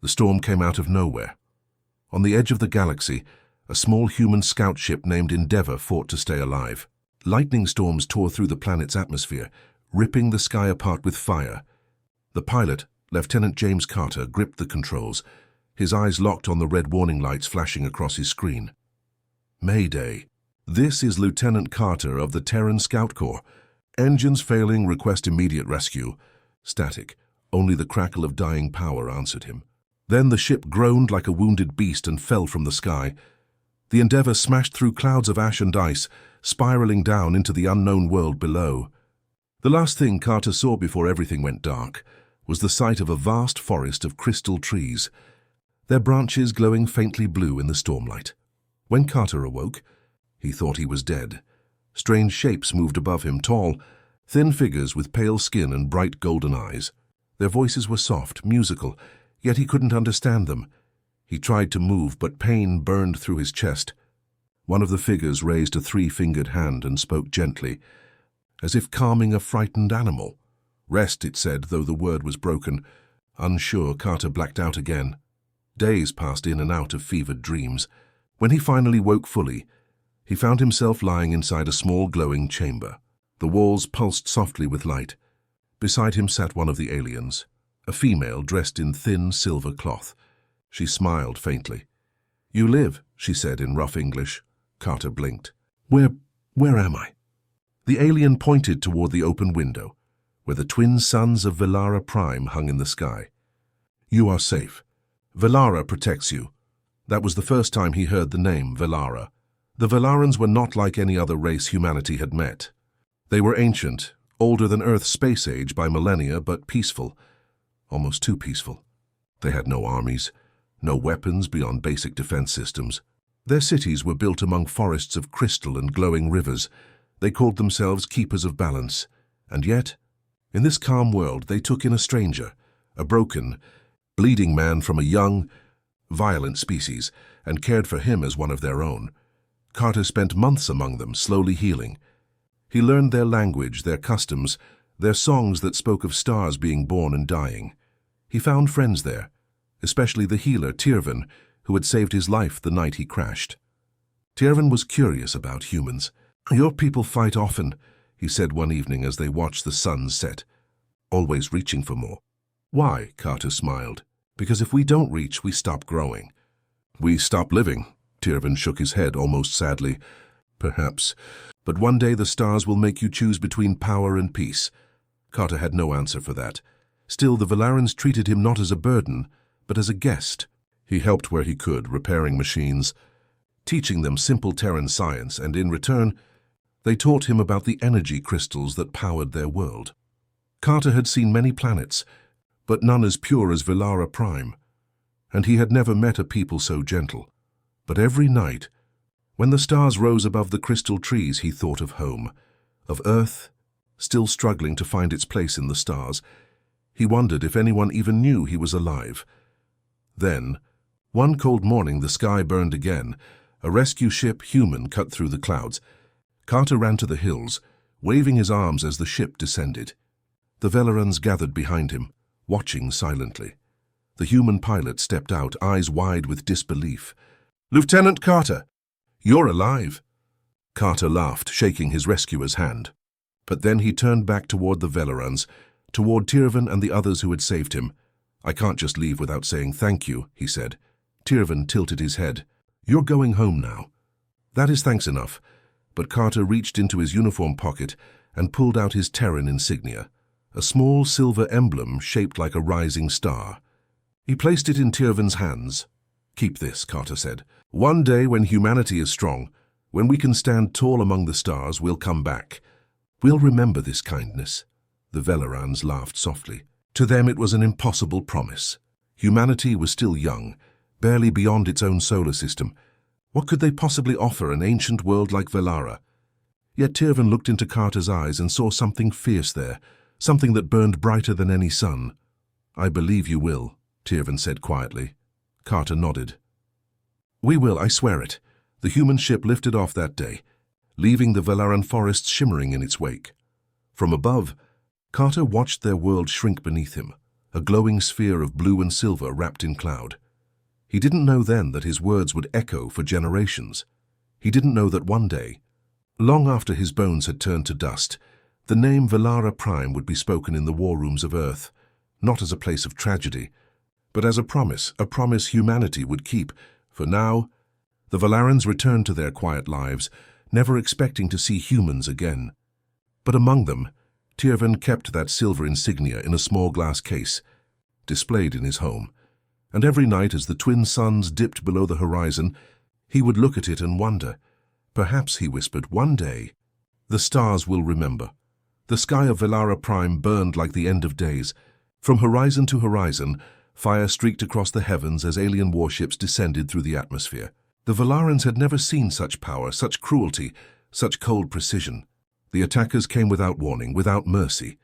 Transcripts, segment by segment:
The storm came out of nowhere. On the edge of the galaxy, a small human scout ship named Endeavour fought to stay alive. Lightning storms tore through the planet's atmosphere, ripping the sky apart with fire. The pilot, Lieutenant James Carter, gripped the controls, his eyes locked on the red warning lights flashing across his screen. Mayday. This is Lieutenant Carter of the Terran Scout Corps. Engines failing, request immediate rescue. Static. Only the crackle of dying power answered him. Then the ship groaned like a wounded beast and fell from the sky. The Endeavour smashed through clouds of ash and ice, spiraling down into the unknown world below. The last thing Carter saw before everything went dark was the sight of a vast forest of crystal trees, their branches glowing faintly blue in the stormlight. When Carter awoke, he thought he was dead. Strange shapes moved above him, tall, thin figures with pale skin and bright golden eyes. Their voices were soft, musical, yet he couldn't understand them. He tried to move, but pain burned through his chest. One of the figures raised a three-fingered hand and spoke gently, as if calming a frightened animal. Rest, it said, though the word was broken. Unsure, Carter blacked out again. Days passed in and out of fevered dreams. When he finally woke fully, he found himself lying inside a small glowing chamber. The walls pulsed softly with light. Beside him sat one of the aliens, a female dressed in thin silver cloth. She smiled faintly. "You live," she said in rough English. Carter blinked. Where am I?" The alien pointed toward the open window, where the twin suns of Velara Prime hung in the sky. "You are safe. Velara protects you." That was the first time he heard the name Velara. The Velarans were not like any other race humanity had met. They were ancient, older than Earth's space age by millennia, but peaceful. Almost too peaceful. They had no armies, no weapons beyond basic defense systems. Their cities were built among forests of crystal and glowing rivers. They called themselves keepers of balance. And yet, in this calm world, they took in a stranger, a broken, bleeding man from a young, violent species, and cared for him as one of their own. Carter spent months among them, slowly healing. He learned their language, their customs, their songs that spoke of stars being born and dying. He found friends there, especially the healer, Tirvan, who had saved his life the night he crashed. Tirvan was curious about humans. "Your people fight often," he said one evening as they watched the sun set, always reaching for more. "Why?" Carter smiled. "Because if we don't reach, we stop growing." "We stop living." Tirvan shook his head almost sadly. "Perhaps. But one day the stars will make you choose between power and peace." Carter had no answer for that. Still, the Velarans treated him not as a burden, but as a guest. He helped where he could, repairing machines, teaching them simple Terran science, and in return, they taught him about the energy crystals that powered their world. Carter had seen many planets, but none as pure as Velara Prime, and he had never met a people so gentle. But every night, when the stars rose above the crystal trees, he thought of home, of Earth, still struggling to find its place in the stars. He wondered if anyone even knew he was alive. Then, one cold morning, the sky burned again. A rescue ship, human, cut through the clouds. Carter ran to the hills, waving his arms as the ship descended. The Velarans gathered behind him, watching silently. The human pilot stepped out, eyes wide with disbelief. "Lieutenant Carter, you're alive." Carter laughed, shaking his rescuer's hand. But then he turned back toward the Velarans, toward Tirvan and the others who had saved him. "I can't just leave without saying thank you," he said. Tirvan tilted his head. "You're going home now." "That is thanks enough." But Carter reached into his uniform pocket and pulled out his Terran insignia, a small silver emblem shaped like a rising star. He placed it in Tirvan's hands. "Keep this," Carter said. "One day when humanity is strong, when we can stand tall among the stars, we'll come back. We'll remember this kindness." The Velarans laughed softly. To them it was an impossible promise. Humanity was still young, barely beyond its own solar system. What could they possibly offer an ancient world like Velara? Yet Tirvan looked into Carter's eyes and saw something fierce there, something that burned brighter than any sun. "I believe you will," Tirvan said quietly. Carter nodded. "We will, I swear it." The human ship lifted off that day, leaving the Velaran forests shimmering in its wake. From above, Carter watched their world shrink beneath him, a glowing sphere of blue and silver wrapped in cloud. He didn't know then that his words would echo for generations. He didn't know that one day, long after his bones had turned to dust, the name Velara Prime would be spoken in the war rooms of Earth, not as a place of tragedy, but as a promise humanity would keep. For now, the Velarans returned to their quiet lives, never expecting to see humans again. But among them, Tiervan kept that silver insignia in a small glass case, displayed in his home, and every night as the twin suns dipped below the horizon, he would look at it and wonder. Perhaps, he whispered, one day, the stars will remember. The sky of Velara Prime burned like the end of days. From horizon to horizon, fire streaked across the heavens as alien warships descended through the atmosphere. The Velarans had never seen such power, such cruelty, such cold precision. The attackers came without warning, without mercy.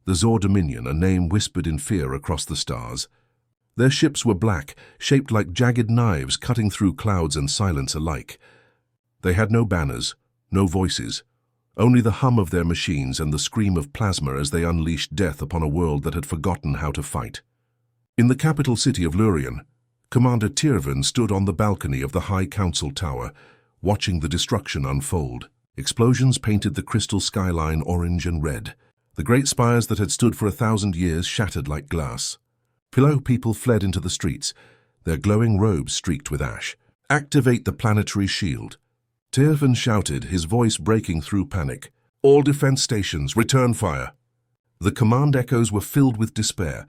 The Zor Dominion, a name whispered in fear across the stars. Their ships were black, shaped like jagged knives cutting through clouds and silence alike. They had no banners, no voices, only the hum of their machines and the scream of plasma as they unleashed death upon a world that had forgotten how to fight. In the capital city of Lurien, Commander Tiervan stood on the balcony of the High Council Tower, watching the destruction unfold. Explosions painted the crystal skyline orange and red. The great spires that had stood for 1,000 years shattered like glass. Pillow people fled into the streets, their glowing robes streaked with ash. "Activate the planetary shield," Tiervan shouted, his voice breaking through panic. "All defense stations, return fire." The command echoes were filled with despair.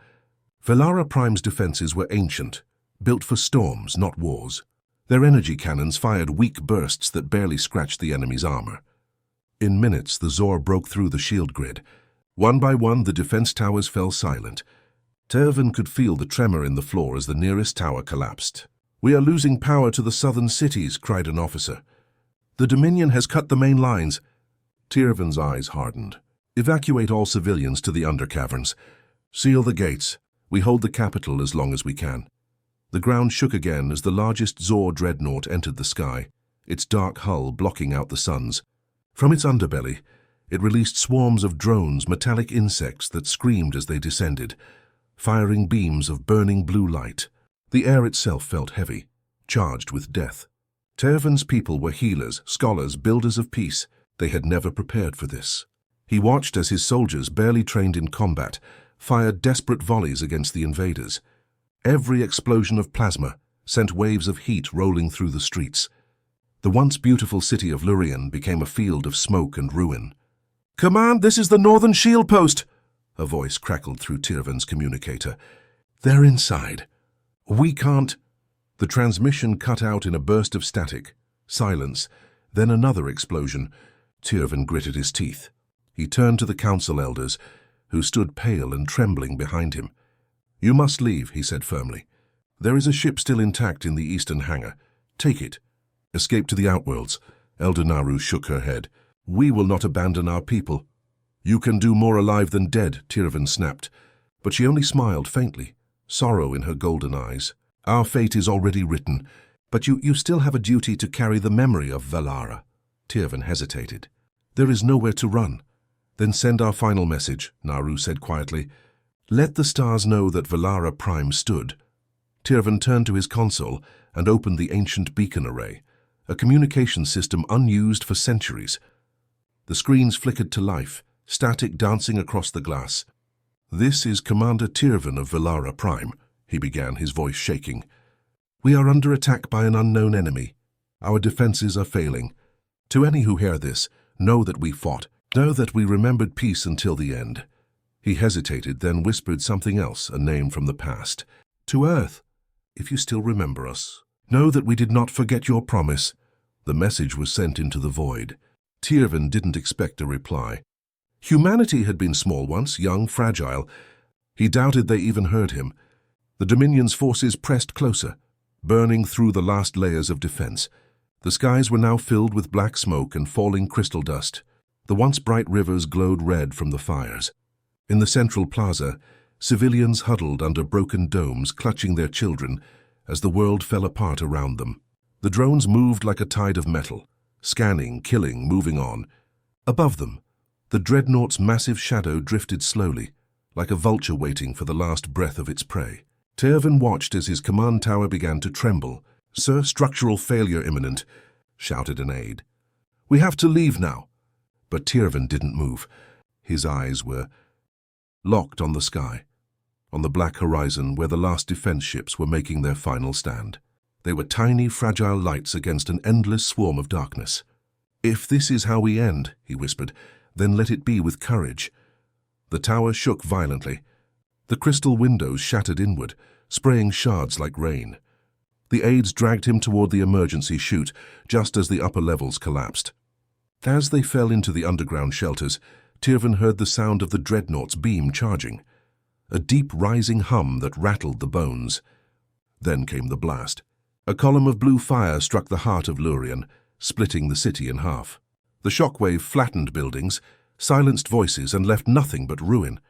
Velara Prime's defenses were ancient, built for storms, not wars. Their energy cannons fired weak bursts that barely scratched the enemy's armor. In minutes, the Zor broke through the shield grid. One by one, the defense towers fell silent. Tiervan could feel the tremor in the floor as the nearest tower collapsed. "We are losing power to the southern cities," cried an officer. "The Dominion has cut the main lines." Tiervan's eyes hardened. "Evacuate all civilians to the undercaverns. Seal the gates. We hold the capital as long as we can." The ground shook again as the largest Zor dreadnought entered the sky, its dark hull blocking out the suns. From its underbelly, it released swarms of drones, metallic insects that screamed as they descended, firing beams of burning blue light. The air itself felt heavy, charged with death. Tiervan's people were healers, scholars, builders of peace. They had never prepared for this. He watched as his soldiers, barely trained in combat, fired desperate volleys against the invaders. Every explosion of plasma sent waves of heat rolling through the streets. The once beautiful city of Lurien became a field of smoke and ruin. "Command, this is the northern shield post," a voice crackled through Tiervan's communicator. "They're inside. We can't—" The transmission cut out in a burst of static, silence, then another explosion. Tiervan gritted his teeth. He turned to the council elders, who stood pale and trembling behind him. "You must leave," he said firmly. "There is a ship still intact in the eastern hangar. Take it. Escape to the outworlds." Elder Naru shook her head. "We will not abandon our people." "You can do more alive than dead," Tiervan snapped. But she only smiled faintly, sorrow in her golden eyes. "Our fate is already written, but you still have a duty to carry the memory of Velara." Tiervan hesitated. "There is nowhere to run." "Then send our final message," Naru said quietly. "Let the stars know that Velara Prime stood." Tiervan turned to his console and opened the ancient beacon array, a communication system unused for centuries. The screens flickered to life, static dancing across the glass. "This is Commander Tiervan of Velara Prime," he began, his voice shaking. "We are under attack by an unknown enemy. Our defenses are failing. To any who hear this, know that we fought. Know that we remembered peace until the end." He hesitated, then whispered something else, a name from the past. "To Earth, if you still remember us, know that we did not forget your promise." The message was sent into the void. Tiervan didn't expect a reply. Humanity had been small once, young, fragile. He doubted they even heard him. The Dominion's forces pressed closer, burning through the last layers of defense. The skies were now filled with black smoke and falling crystal dust. The once bright rivers glowed red from the fires. In the central plaza, civilians huddled under broken domes, clutching their children as the world fell apart around them. The drones moved like a tide of metal, scanning, killing, moving on. Above them, the dreadnought's massive shadow drifted slowly, like a vulture waiting for the last breath of its prey. Tervan watched as his command tower began to tremble. "Sir, structural failure imminent," shouted an aide. "We have to leave now." But Tervan didn't move. His eyes were locked on the sky, on the black horizon where the last defense ships were making their final stand. They were tiny, fragile lights against an endless swarm of darkness. "If this is how we end," he whispered, "then let it be with courage." The tower shook violently. The crystal windows shattered inward, spraying shards like rain. The aides dragged him toward the emergency chute, just as the upper levels collapsed. As they fell into the underground shelters, Tervan heard the sound of the dreadnought's beam charging, a deep rising hum that rattled the bones. Then came the blast. A column of blue fire struck the heart of Lurien, splitting the city in half. The shockwave flattened buildings, silenced voices, and left nothing but ruin.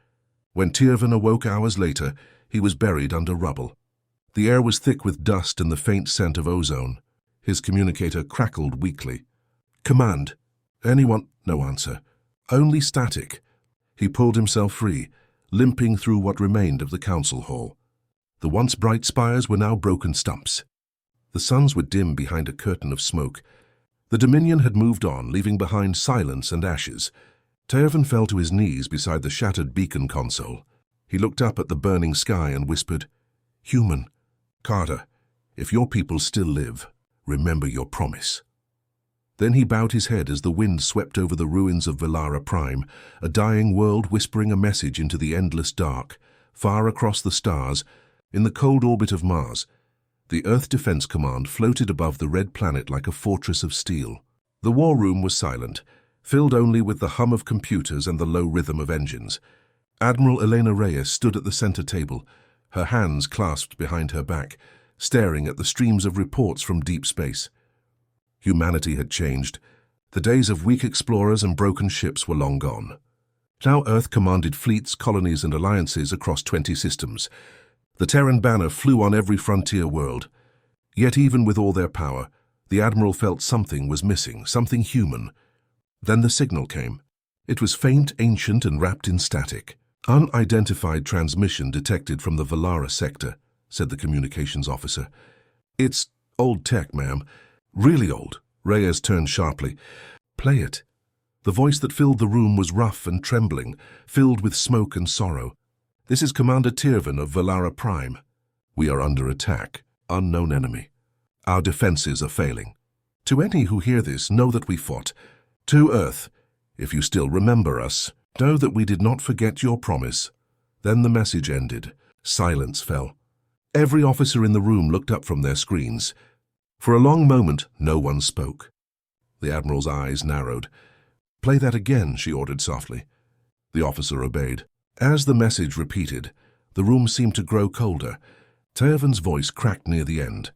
When Tervan awoke hours later, he was buried under rubble. The air was thick with dust and the faint scent of ozone. His communicator crackled weakly. "Command. Anyone?" No answer. Only static. He pulled himself free, limping through what remained of the council hall. The once bright spires were now broken stumps. The suns were dim behind a curtain of smoke. The Dominion had moved on, leaving behind silence and ashes. Tervan fell to his knees beside the shattered beacon console. He looked up at the burning sky and whispered, "Human, Carter, if your people still live, remember your promise." Then he bowed his head as the wind swept over the ruins of Valara Prime, a dying world whispering a message into the endless dark. Far across the stars, in the cold orbit of Mars, the Earth Defense Command floated above the red planet like a fortress of steel. The war room was silent, filled only with the hum of computers and the low rhythm of engines. Admiral Elena Reyes stood at the center table, her hands clasped behind her back, staring at the streams of reports from deep space. Humanity had changed. The days of weak explorers and broken ships were long gone. Now Earth commanded fleets, colonies, and alliances across 20 systems. The Terran banner flew on every frontier world. Yet even with all their power, the Admiral felt something was missing, something human. Then the signal came. It was faint, ancient, and wrapped in static. "Unidentified transmission detected from the Valara sector," said the communications officer. "It's old tech, ma'am. Really old." Reyes turned sharply. "Play it." The voice that filled the room was rough and trembling, filled with smoke and sorrow. "This is Commander Tervan of Valara Prime. We are under attack. Unknown enemy. Our defenses are failing. To any who hear this, know that we fought. To Earth, if you still remember us, know that we did not forget your promise." Then the message ended. Silence fell. Every officer in the room looked up from their screens. For a long moment, no one spoke. The Admiral's eyes narrowed. "Play that again," she ordered softly. The officer obeyed. As the message repeated, the room seemed to grow colder. Tervan's voice cracked near the end,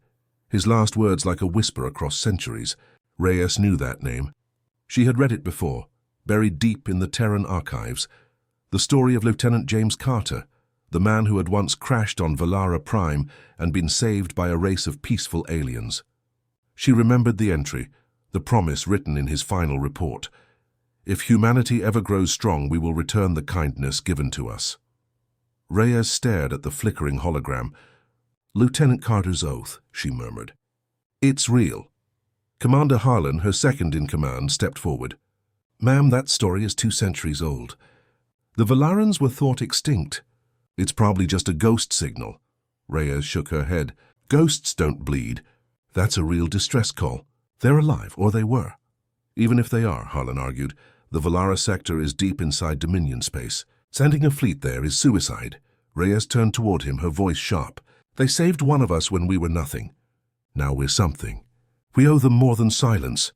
his last words like a whisper across centuries. Reyes knew that name. She had read it before, buried deep in the Terran archives. The story of Lieutenant James Carter, the man who had once crashed on Valara Prime and been saved by a race of peaceful aliens. She remembered the entry, the promise written in his final report. "If humanity ever grows strong, we will return the kindness given to us." Reyes stared at the flickering hologram. "Lieutenant Carter's oath," she murmured. "It's real." Commander Harlan, her second-in-command, stepped forward. "Ma'am, that story is 2 centuries old. The Valarans were thought extinct. It's probably just a ghost signal." Reyes shook her head. "Ghosts don't bleed. That's a real distress call. They're alive, or they were." "Even if they are," Harlan argued, "the Valara sector is deep inside Dominion space. Sending a fleet there is suicide." Reyes turned toward him, her voice sharp. "They saved one of us when we were nothing. Now we're something. We owe them more than silence."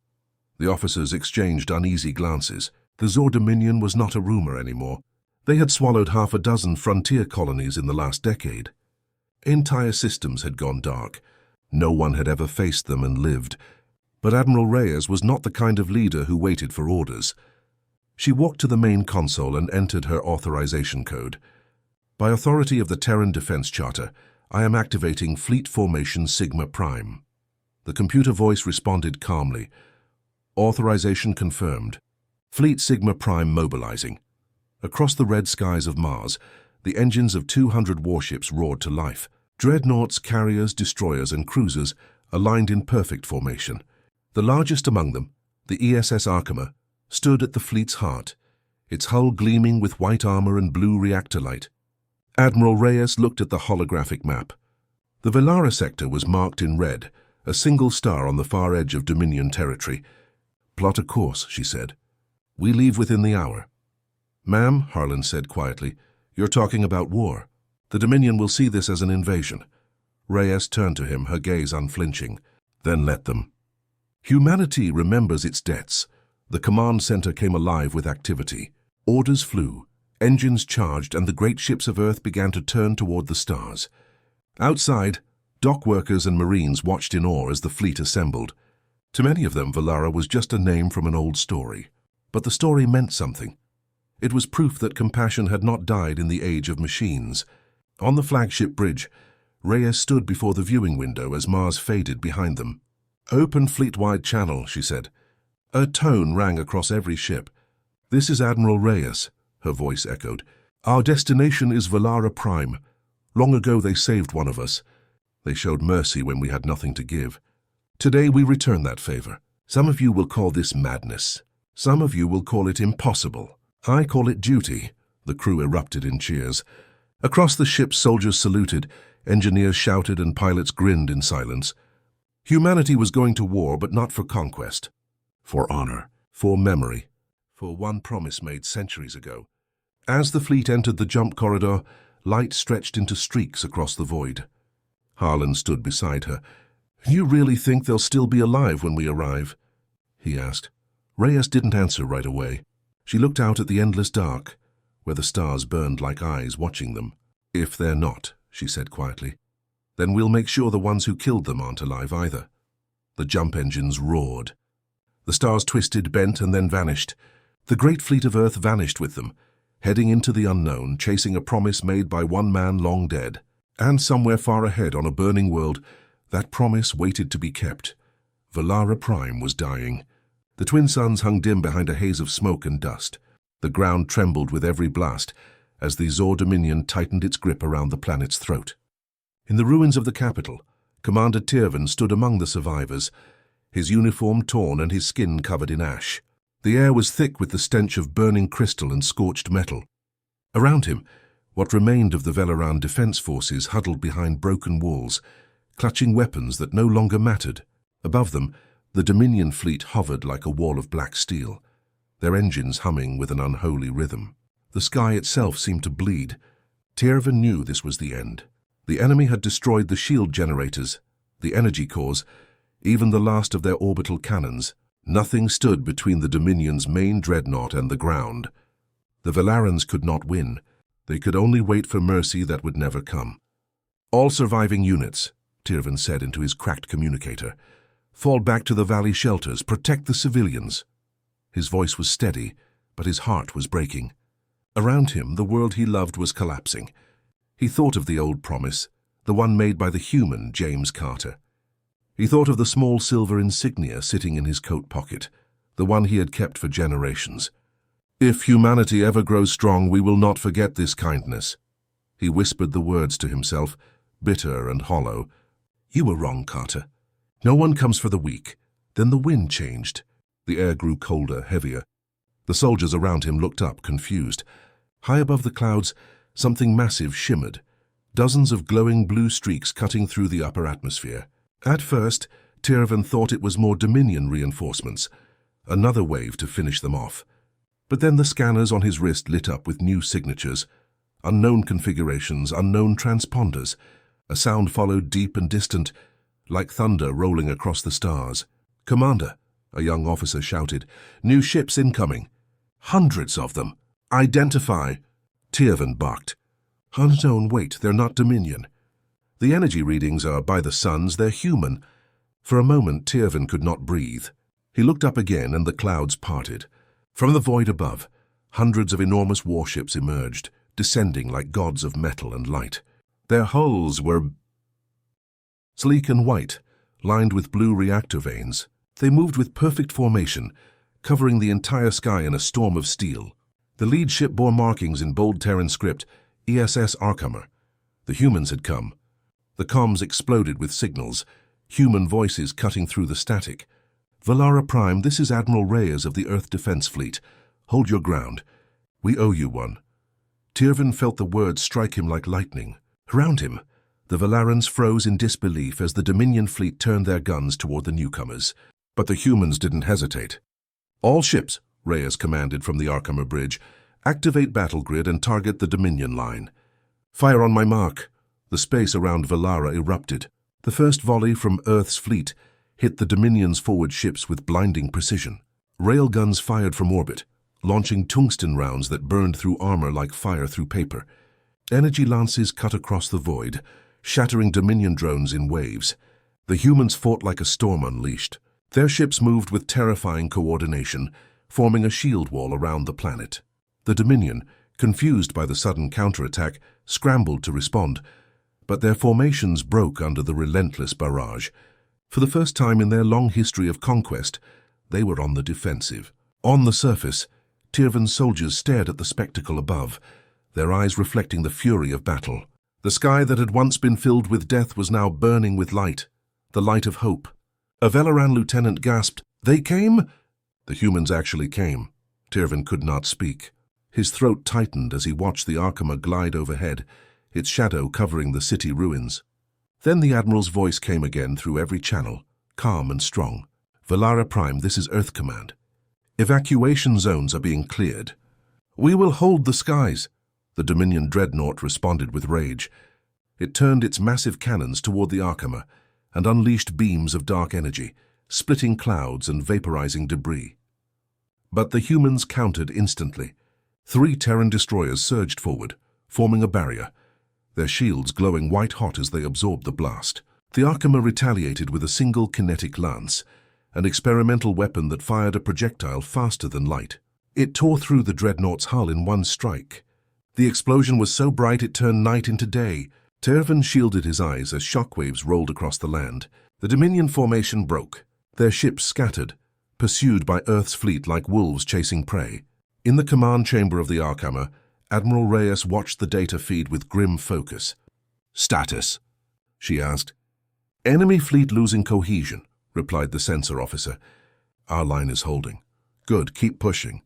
The officers exchanged uneasy glances. The Zor Dominion was not a rumor anymore. They had swallowed 6 frontier colonies in the last decade. Entire systems had gone dark. No one had ever faced them and lived. But Admiral Reyes was not the kind of leader who waited for orders. She walked to the main console and entered her authorization code. "By authority of the Terran Defense Charter, I am activating Fleet Formation Sigma Prime." The computer voice responded calmly. "Authorization confirmed. Fleet Sigma Prime mobilizing." Across the red skies of Mars, the engines of 200 warships roared to life. Dreadnoughts, carriers, destroyers, and cruisers aligned in perfect formation. The largest among them, the ESS Arkema, stood at the fleet's heart, its hull gleaming with white armor and blue reactor light. Admiral Reyes looked at the holographic map. The Velara sector was marked in red, a single star on the far edge of Dominion territory. "Plot a course," she said. "We leave within the hour." "Ma'am," Harlan said quietly, "you're talking about war. The Dominion will see this as an invasion." Reyes turned to him, her gaze unflinching. "Then let them." Humanity remembers its debts. The command center came alive with activity. Orders flew, engines charged, and the great ships of Earth began to turn toward the stars. Outside, dock workers and Marines watched in awe as the fleet assembled. To many of them, Velara was just a name from an old story. But the story meant something. It was proof that compassion had not died in the age of machines. On the flagship bridge, Reyes stood before the viewing window as Mars faded behind them. "Open fleet-wide channel," she said. A tone rang across every ship. "This is Admiral Reyes," her voice echoed. "Our destination is Velara Prime. Long ago they saved one of us. They showed mercy when we had nothing to give. Today we return that favor. Some of you will call this madness. Some of you will call it impossible. I call it duty." The crew erupted in cheers. Across the ship, soldiers saluted, engineers shouted, and pilots grinned in silence. Humanity was going to war, but not for conquest. For honor, for memory, for one promise made centuries ago. As the fleet entered the jump corridor, light stretched into streaks across the void. Harlan stood beside her. "You really think they'll still be alive when we arrive?" he asked. Reyes didn't answer right away. She looked out at the endless dark, where the stars burned like eyes watching them. "If they're not," she said quietly, "then we'll make sure the ones who killed them aren't alive either." The jump engines roared. The stars twisted, bent, and then vanished. The great fleet of Earth vanished with them, heading into the unknown, chasing a promise made by one man long dead. And somewhere far ahead on a burning world, that promise waited to be kept. Velara Prime was dying. The twin suns hung dim behind a haze of smoke and dust. The ground trembled with every blast as the Zor Dominion tightened its grip around the planet's throat. In the ruins of the capital, Commander Tirvan stood among the survivors, his uniform torn and his skin covered in ash. The air was thick with the stench of burning crystal and scorched metal. Around him, what remained of the Velaran defense forces huddled behind broken walls, clutching weapons that no longer mattered. Above them, the Dominion fleet hovered like a wall of black steel, their engines humming with an unholy rhythm. The sky itself seemed to bleed. Tirvan knew this was the end. The enemy had destroyed the shield generators, the energy cores, even the last of their orbital cannons. Nothing stood between the Dominion's main dreadnought and the ground. The Velarans could not win. They could only wait for mercy that would never come. "All surviving units," Tirvan said into his cracked communicator, "fall back to the valley shelters. Protect the civilians." His voice was steady, but his heart was breaking. Around him, the world he loved was collapsing. He thought of the old promise, the one made by the human James Carter. He thought of the small silver insignia sitting in his coat pocket, the one he had kept for generations. "If humanity ever grows strong, we will not forget this kindness." He whispered the words to himself, bitter and hollow. "You were wrong, Carter. No one comes for the weak." Then the wind changed. The air grew colder, heavier. The soldiers around him looked up, confused. High above the clouds, something massive shimmered, dozens of glowing blue streaks cutting through the upper atmosphere. At first, Tirvan thought it was more Dominion reinforcements, another wave to finish them off. But then the scanners on his wrist lit up with new signatures, unknown configurations, unknown transponders. A sound followed, deep and distant, like thunder rolling across the stars. "Commander," a young officer shouted, "new ships incoming. Hundreds of them. Identify." Tirvan barked. "Unknown, wait, they're not Dominion. The energy readings are by the suns, they're human." For a moment, Tirvan could not breathe. He looked up again and the clouds parted. From the void above, hundreds of enormous warships emerged, descending like gods of metal and light. Their hulls were sleek and white, lined with blue reactor vanes. They moved with perfect formation, covering the entire sky in a storm of steel. The lead ship bore markings in bold Terran script, ESS Arkhammer. The humans had come. The comms exploded with signals, human voices cutting through the static. "Valara Prime, this is Admiral Reyes of the Earth Defense Fleet. Hold your ground. We owe you one." Tyrvin felt the words strike him like lightning. Around him, the Valarans froze in disbelief as the Dominion fleet turned their guns toward the newcomers. But the humans didn't hesitate. "All ships," Reyes commanded from the Arkhammer bridge, "activate battle grid and target the Dominion line. Fire on my mark." The space around Valara erupted. The first volley from Earth's fleet hit the Dominion's forward ships with blinding precision. Railguns fired from orbit, launching tungsten rounds that burned through armor like fire through paper. Energy lances cut across the void, shattering Dominion drones in waves. The humans fought like a storm unleashed. Their ships moved with terrifying coordination, forming a shield wall around the planet. The Dominion, confused by the sudden counterattack, scrambled to respond, but their formations broke under the relentless barrage. For the first time in their long history of conquest, they were on the defensive. On the surface, Tyrvin's soldiers stared at the spectacle above, their eyes reflecting the fury of battle. The sky that had once been filled with death was now burning with light, the light of hope. A Velaran lieutenant gasped, "They came?" The humans actually came. Tyrvin could not speak. His throat tightened as he watched the Arkhammer glide overhead, its shadow covering the city ruins. Then the Admiral's voice came again through every channel, calm and strong. "Valara Prime, this is Earth Command. Evacuation zones are being cleared." "We will hold the skies," the Dominion dreadnought responded with rage. It turned its massive cannons toward the Arkhammer and unleashed beams of dark energy, splitting clouds and vaporizing debris. But the humans countered instantly. 3 Terran destroyers surged forward, forming a barrier, their shields glowing white-hot as they absorbed the blast. The Arkhammer retaliated with a single kinetic lance, an experimental weapon that fired a projectile faster than light. It tore through the dreadnought's hull in one strike. The explosion was so bright it turned night into day. Tyrvin shielded his eyes as shockwaves rolled across the land. The Dominion formation broke, their ships scattered, pursued by Earth's fleet like wolves chasing prey. In the command chamber of the Arkhammer, Admiral Reyes watched the data feed with grim focus. "Status?" she asked. "Enemy fleet losing cohesion," replied the sensor officer. "Our line is holding." "Good, keep pushing.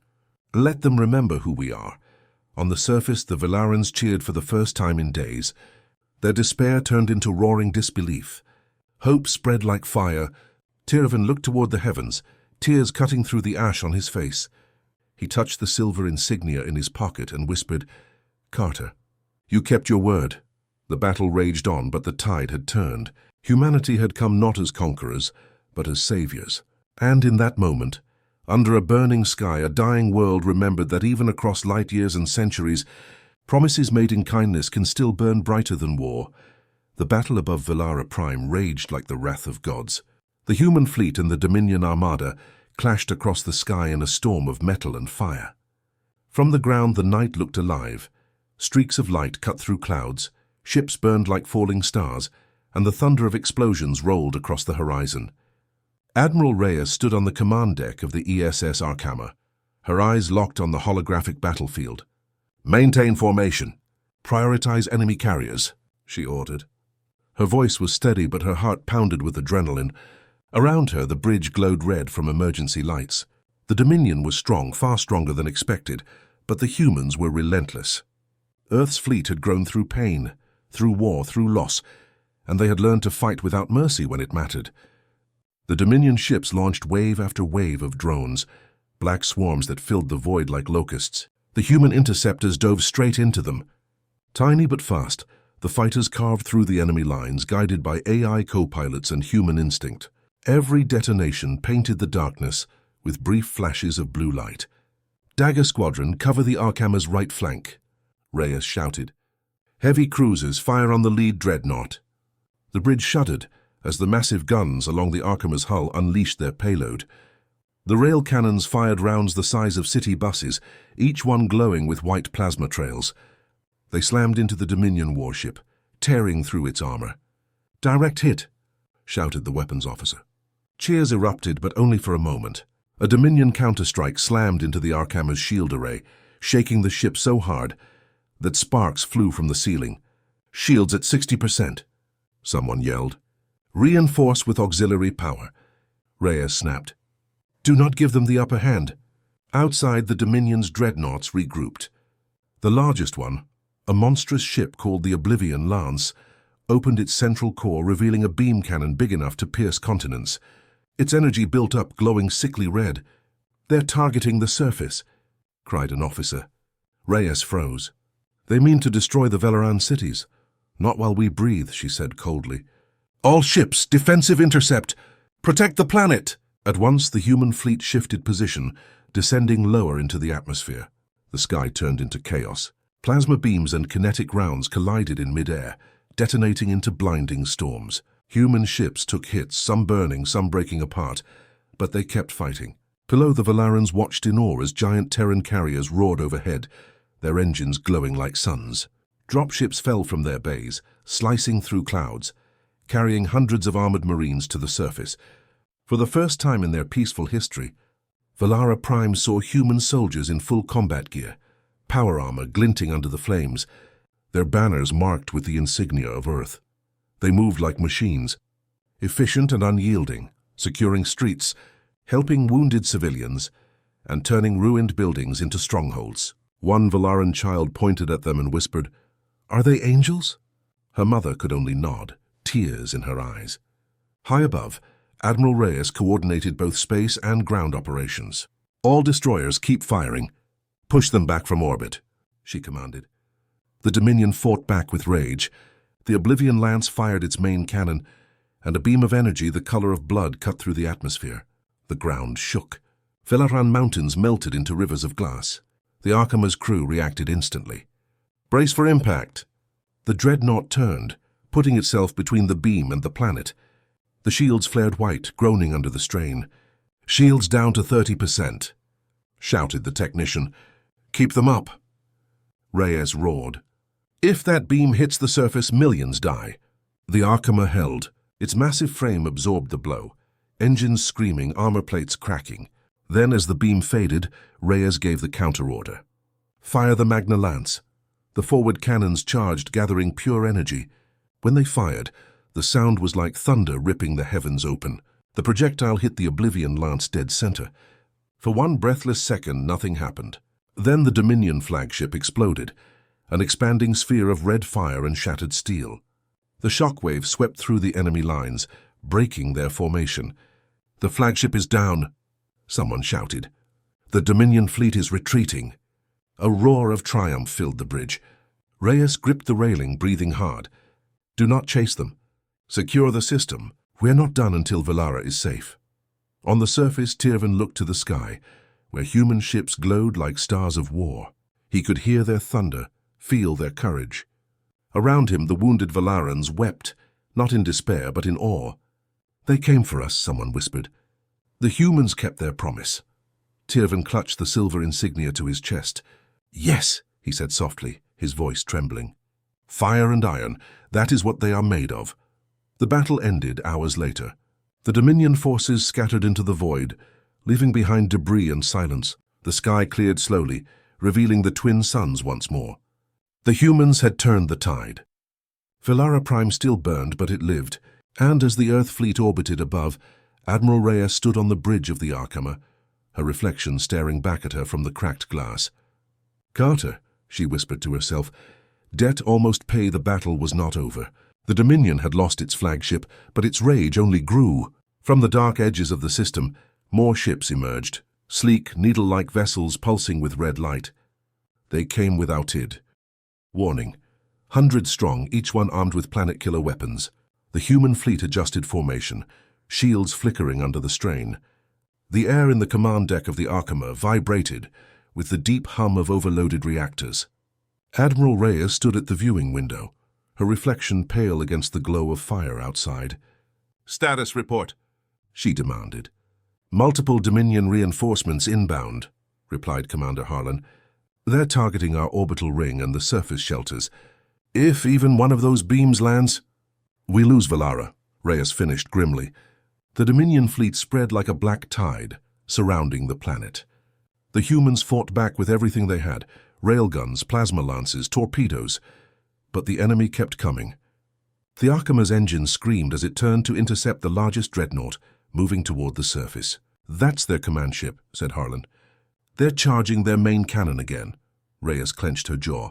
Let them remember who we are." On the surface, the Valarans cheered for the first time in days. Their despair turned into roaring disbelief. Hope spread like fire. Tyrvin looked toward the heavens, tears cutting through the ash on his face. He touched the silver insignia in his pocket and whispered, "Carter, you kept your word." The battle raged on, but the tide had turned. Humanity had come not as conquerors, but as saviors. And in that moment, under a burning sky, a dying world remembered that even across light years and centuries, promises made in kindness can still burn brighter than war. The battle above Valara Prime raged like the wrath of gods. The human fleet and the Dominion armada clashed across the sky in a storm of metal and fire. From the ground, the night looked alive. Streaks of light cut through clouds, ships burned like falling stars, and the thunder of explosions rolled across the horizon. Admiral Reyes stood on the command deck of the ESS Arkhammer, her eyes locked on the holographic battlefield. "Maintain formation. Prioritize enemy carriers," she ordered. Her voice was steady, but her heart pounded with adrenaline. Around her, the bridge glowed red from emergency lights. The Dominion was strong, far stronger than expected, but the humans were relentless. Earth's fleet had grown through pain, through war, through loss, and they had learned to fight without mercy when it mattered. The Dominion ships launched wave after wave of drones, black swarms that filled the void like locusts. The human interceptors dove straight into them. Tiny but fast, the fighters carved through the enemy lines, guided by AI co-pilots and human instinct. Every detonation painted the darkness with brief flashes of blue light. "Dagger Squadron, cover the Arkhammer's right flank," Reyes shouted. "Heavy cruisers, fire on the lead dreadnought." The bridge shuddered as the massive guns along the Arkhammer's hull unleashed their payload. The rail cannons fired rounds the size of city buses, each one glowing with white plasma trails. They slammed into the Dominion warship, tearing through its armor. "Direct hit," shouted the weapons officer. Cheers erupted, but only for a moment. A Dominion counterstrike slammed into the Arkhammer's shield array, shaking the ship so hard that sparks flew from the ceiling. "Shields at 60%, someone yelled. "Reinforce with auxiliary power," Reyes snapped. "Do not give them the upper hand." Outside, the Dominion's dreadnoughts regrouped. The largest one, a monstrous ship called the Oblivion Lance, opened its central core, revealing a beam cannon big enough to pierce continents. Its energy built up, glowing sickly red. "They're targeting the surface," cried an officer. Reyes froze. "They mean to destroy the Velaran cities." "Not while we breathe," she said coldly. "All ships, defensive intercept! Protect the planet!" At once, the human fleet shifted position, descending lower into the atmosphere. The sky turned into chaos. Plasma beams and kinetic rounds collided in midair, detonating into blinding storms. Human ships took hits, some burning, some breaking apart, but they kept fighting. Below, the Valarans watched in awe as giant Terran carriers roared overhead, their engines glowing like suns. Dropships fell from their bays, slicing through clouds, carrying hundreds of armored marines to the surface. For the first time in their peaceful history, Valara Prime saw human soldiers in full combat gear, power armor glinting under the flames, their banners marked with the insignia of Earth. They moved like machines, efficient and unyielding, securing streets, helping wounded civilians, and turning ruined buildings into strongholds. One Valaran child pointed at them and whispered, "Are they angels?" Her mother could only nod, tears in her eyes. High above, Admiral Reyes coordinated both space and ground operations. "All destroyers, keep firing. Push them back from orbit," she commanded. The Dominion fought back with rage. The Oblivion Lance fired its main cannon, and a beam of energy the color of blood cut through the atmosphere. The ground shook. Velaran mountains melted into rivers of glass. The Arkama's crew reacted instantly. "Brace for impact." The dreadnought turned, putting itself between the beam and the planet. The shields flared white, groaning under the strain. "Shields down to 30%, shouted the technician. "Keep them up." Reyes roared. "If that beam hits the surface, millions die." The Arkama held. Its massive frame absorbed the blow, engines screaming, armor plates cracking. Then, as the beam faded, Reyes gave the counter-order. "Fire the Magna Lance." The forward cannons charged, gathering pure energy. When they fired, the sound was like thunder ripping the heavens open. The projectile hit the Oblivion Lance dead center. For one breathless second, nothing happened. Then the Dominion flagship exploded, an expanding sphere of red fire and shattered steel. The shockwave swept through the enemy lines, breaking their formation. "The flagship is down," someone shouted. "The Dominion fleet is retreating." A roar of triumph filled the bridge. Reyes gripped the railing, breathing hard. "Do not chase them. Secure the system. We're not done until Valara is safe." On the surface, Tyrvin looked to the sky, where human ships glowed like stars of war. He could hear their thunder, feel their courage. Around him, the wounded Valarans wept, not in despair, but in awe. "They came for us," someone whispered. "The humans kept their promise." Tyrvin clutched the silver insignia to his chest. "Yes," he said softly, his voice trembling. "Fire and iron, that is what they are made of." The battle ended hours later. The Dominion forces scattered into the void, leaving behind debris and silence. The sky cleared slowly, revealing the twin suns once more. The humans had turned the tide. Valara Prime still burned, but it lived, and as the Earth fleet orbited above, Admiral Reyes stood on the bridge of the Arkama, her reflection staring back at her from the cracked glass. "Carter," she whispered to herself, debt almost paid, the battle was not over. The Dominion had lost its flagship, but its rage only grew. From the dark edges of the system, more ships emerged, sleek, needle-like vessels pulsing with red light. They came without id. Warning: hundreds strong, each one armed with planet-killer weapons. The human fleet adjusted formation, shields flickering under the strain. The air in the command deck of the Arkama vibrated with the deep hum of overloaded reactors. Admiral Reyes stood at the viewing window, her reflection pale against the glow of fire outside. "Status report," she demanded. "Multiple Dominion reinforcements inbound," replied Commander Harlan. "They're targeting our orbital ring and the surface shelters. If even one of those beams lands..." "We lose Valara," Reyes finished grimly. The Dominion fleet spread like a black tide, surrounding the planet. The humans fought back with everything they had, railguns, plasma lances, torpedoes. But the enemy kept coming. The Arkama's engine screamed as it turned to intercept the largest dreadnought, moving toward the surface. "That's their command ship," said Harlan. "They're charging their main cannon again." Reyes clenched her jaw.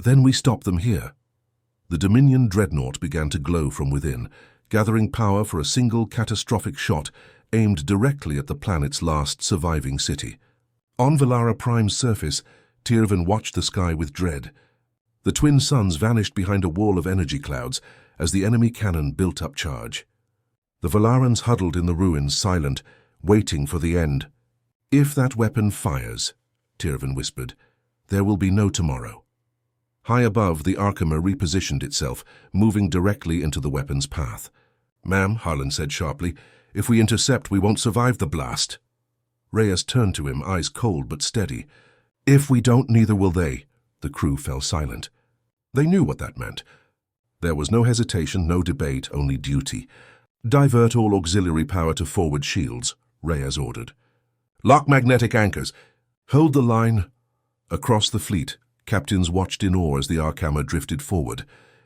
"Then we stop them here." The Dominion dreadnought began to glow from within, gathering power for a single catastrophic shot aimed directly at the planet's last surviving city. On Valara Prime's surface, Tirvan watched the sky with dread. The twin suns vanished behind a wall of energy clouds as the enemy cannon built up charge. The Valarans huddled in the ruins, silent, waiting for the end. "If that weapon fires," Tirvan whispered, "there will be no tomorrow." High above, the Arkama repositioned itself, moving directly into the weapon's path. "Ma'am," Harlan said sharply, "if we intercept, we won't survive the blast." Reyes turned to him, eyes cold but steady. "If we don't, neither will they." The crew fell silent. They knew what that meant. There was no hesitation, no debate, only duty. "Divert all auxiliary power to forward shields," Reyes ordered. "Lock magnetic anchors. Hold the line." Across the fleet, captains watched in awe as the Arkama drifted forward,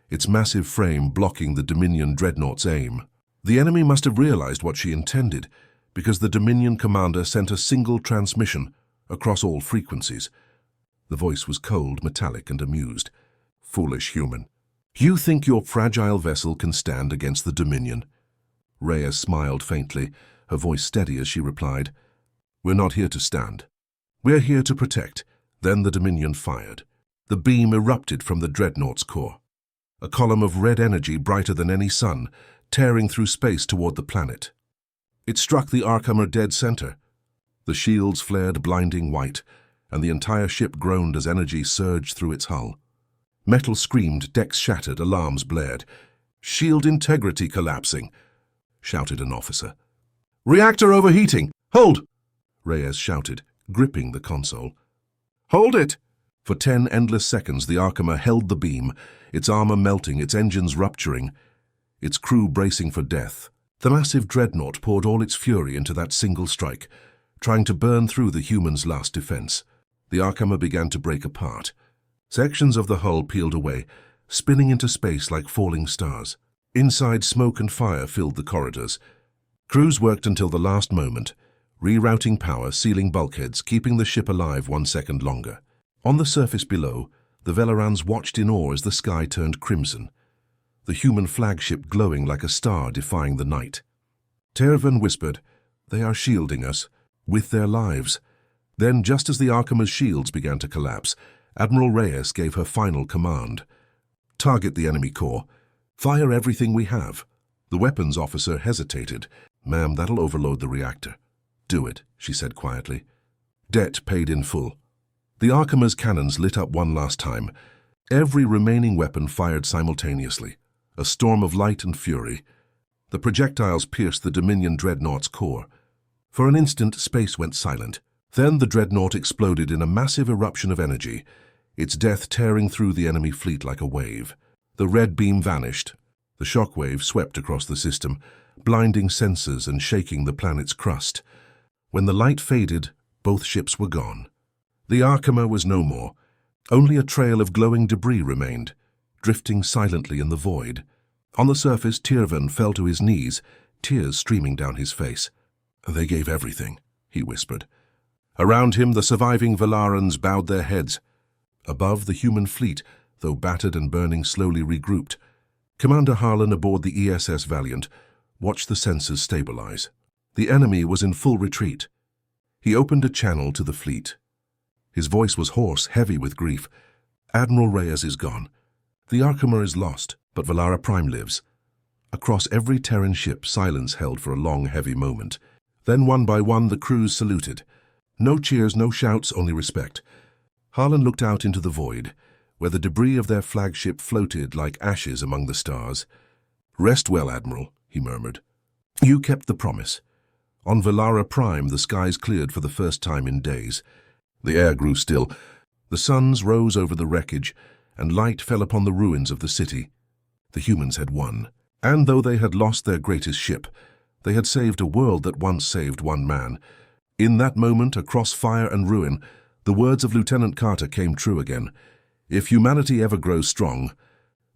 its massive frame blocking the Dominion dreadnought's aim. The enemy must have realized what she intended, because the Dominion commander sent a single transmission across all frequencies. The voice was cold, metallic, and amused. "Foolish human. You think your fragile vessel can stand against the Dominion?" Reyes smiled faintly, her voice steady as she replied, "We're not here to stand. We're here to protect." Then the Dominion fired. The beam erupted from the dreadnought's core. A column of red energy brighter than any sun, tearing through space toward the planet. It struck the Arkama dead center. The shields flared blinding white, and the entire ship groaned as energy surged through its hull. Metal screamed, decks shattered, alarms blared. "Shield integrity collapsing," shouted an officer. "Reactor overheating! Hold!" Reyes shouted, gripping the console. "Hold it!" For 10 endless seconds, the Arkama held the beam, its armor melting, its engines rupturing, its crew bracing for death. The massive dreadnought poured all its fury into that single strike, trying to burn through the humans' last defense. The Arkama began to break apart. Sections of the hull peeled away, spinning into space like falling stars. Inside, smoke and fire filled the corridors. Crews worked until the last moment, rerouting power, sealing bulkheads, keeping the ship alive 1 second longer. On the surface below, the Velarans watched in awe as the sky turned crimson, the human flagship glowing like a star defying the night. Tirvan whispered, "They are shielding us, with their lives." Then, just as the Arkama's shields began to collapse, Admiral Reyes gave her final command. "Target the enemy core. Fire everything we have." The weapons officer hesitated. "Ma'am, that'll overload the reactor." "Do it," she said quietly. "Debt paid in full." The Arkama's cannons lit up one last time. Every remaining weapon fired simultaneously, a storm of light and fury. The projectiles pierced the Dominion dreadnought's core. For an instant, space went silent. Then the dreadnought exploded in a massive eruption of energy, its death tearing through the enemy fleet like a wave. The red beam vanished. The shockwave swept across the system, blinding sensors and shaking the planet's crust. When the light faded, both ships were gone. The Arkama was no more. Only a trail of glowing debris remained, drifting silently in the void. On the surface, Tirvan fell to his knees, tears streaming down his face. "They gave everything," he whispered. Around him, the surviving Valarans bowed their heads. Above, the human fleet, though battered and burning, slowly regrouped. Commander Harlan aboard the ESS Valiant watched the sensors stabilize. The enemy was in full retreat. He opened a channel to the fleet. His voice was hoarse, heavy with grief. "Admiral Reyes is gone. The Arkama is lost, but Valara Prime lives." Across every Terran ship, silence held for a long, heavy moment. Then, one by one, the crews saluted. No cheers, no shouts, only respect. Harlan looked out into the void, where the debris of their flagship floated like ashes among the stars. "Rest well, Admiral," he murmured. "You kept the promise." On Valara Prime, the skies cleared for the first time in days. The air grew still. The suns rose over the wreckage, and light fell upon the ruins of the city. The humans had won. And though they had lost their greatest ship, they had saved a world that once saved one man. In that moment, across fire and ruin, the words of Lieutenant Carter came true again. If humanity ever grows strong,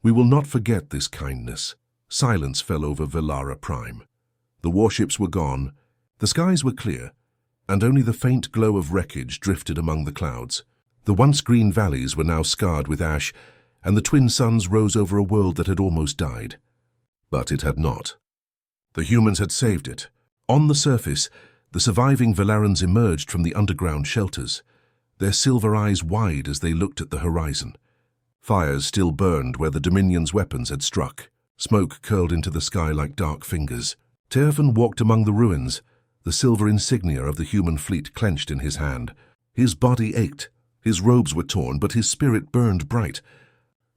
we will not forget this kindness. Silence fell over Velara Prime. The warships were gone, the skies were clear, and only the faint glow of wreckage drifted among the clouds. The once green valleys were now scarred with ash, and the twin suns rose over a world that had almost died. But it had not. The humans had saved it. On the surface, the surviving Velarans emerged from the underground shelters, their silver eyes wide as they looked at the horizon. Fires still burned where the Dominion's weapons had struck. Smoke curled into the sky like dark fingers. Teofan walked among the ruins, the silver insignia of the human fleet clenched in his hand. His body ached, his robes were torn, but his spirit burned bright.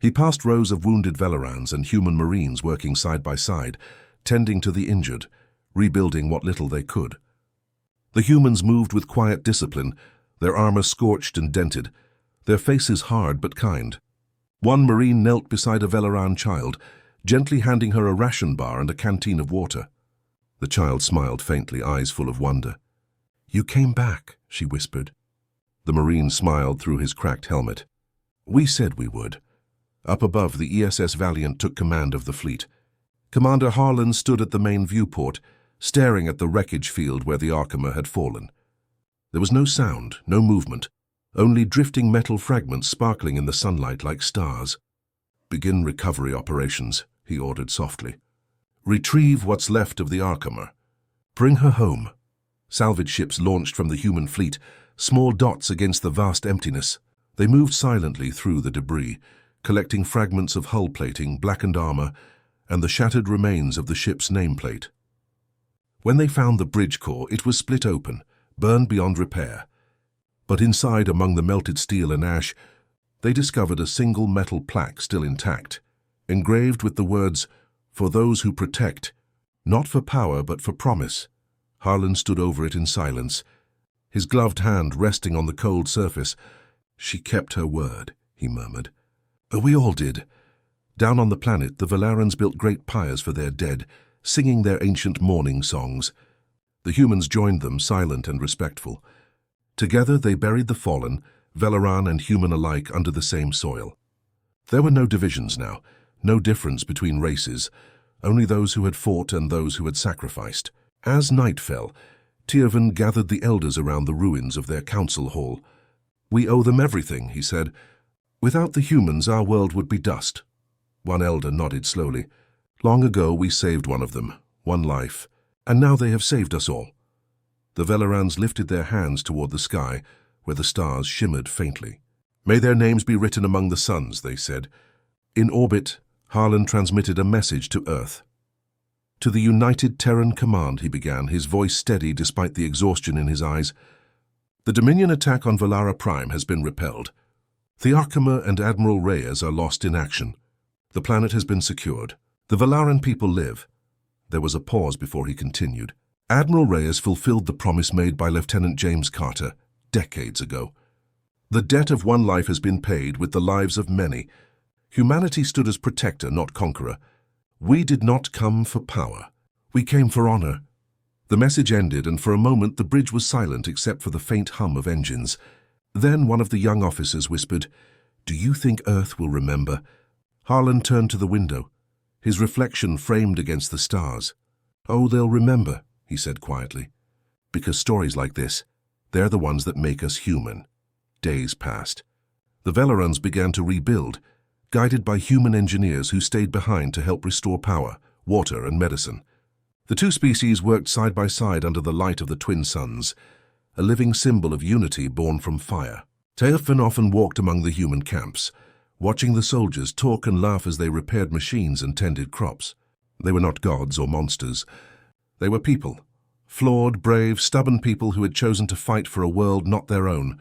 He passed rows of wounded Velarans and human marines working side by side, tending to the injured, rebuilding what little they could. The humans moved with quiet discipline, their armor scorched and dented, their faces hard but kind. One marine knelt beside a Velaran child, gently handing her a ration bar and a canteen of water. The child smiled faintly, eyes full of wonder. "You came back," she whispered. The marine smiled through his cracked helmet. "We said we would." Up above, the ESS Valiant took command of the fleet. Commander Harlan stood at the main viewport, staring at the wreckage field where the Arkhama had fallen. There was no sound, no movement, only drifting metal fragments sparkling in the sunlight like stars. "Begin recovery operations," he ordered softly. "Retrieve what's left of the Arkhama. Bring her home." Salvage ships launched from the human fleet, small dots against the vast emptiness. They moved silently through the debris, collecting fragments of hull plating, blackened armor, and the shattered remains of the ship's nameplate. When they found the bridge core, it was split open, burned beyond repair. But inside, among the melted steel and ash, they discovered a single metal plaque still intact, engraved with the words, "For those who protect, not for power but for promise." Harlan stood over it in silence, his gloved hand resting on the cold surface. "She kept her word," he murmured. "We all did." Down on the planet, the Velarans built great pyres for their dead, singing their ancient mourning songs. The humans joined them, silent and respectful. Together they buried the fallen, Velaran and human alike, under the same soil. There were no divisions now, no difference between races, only those who had fought and those who had sacrificed. As night fell, Teofan gathered the elders around the ruins of their council hall. "We owe them everything," he said. "Without the humans, our world would be dust." One elder nodded slowly. "Long ago we saved one of them, one life, and now they have saved us all." The Velarans lifted their hands toward the sky, where the stars shimmered faintly. "May their names be written among the suns," they said. In orbit, Harlan transmitted a message to Earth. "To the United Terran Command," he began, his voice steady despite the exhaustion in his eyes. "The Dominion attack on Velara Prime has been repelled. The Arkhama and Admiral Reyes are lost in action. The planet has been secured. The Velaran people live." There was a pause before he continued. "Admiral Reyes fulfilled the promise made by Lieutenant James Carter decades ago. The debt of one life has been paid with the lives of many. Humanity stood as protector, not conqueror. We did not come for power. We came for honor." The message ended, and for a moment the bridge was silent except for the faint hum of engines. Then one of the young officers whispered, "Do you think Earth will remember?" Harlan turned to the window, his reflection framed against the stars. "Oh, they'll remember," he said quietly. "Because stories like this, they're the ones that make us human." Days passed. The Velarans began to rebuild, guided by human engineers who stayed behind to help restore power, water, and medicine. The two species worked side by side under the light of the twin suns, a living symbol of unity born from fire. Teofan often walked among the human camps, watching the soldiers talk and laugh as they repaired machines and tended crops. They were not gods or monsters. They were people, flawed, brave, stubborn people who had chosen to fight for a world not their own.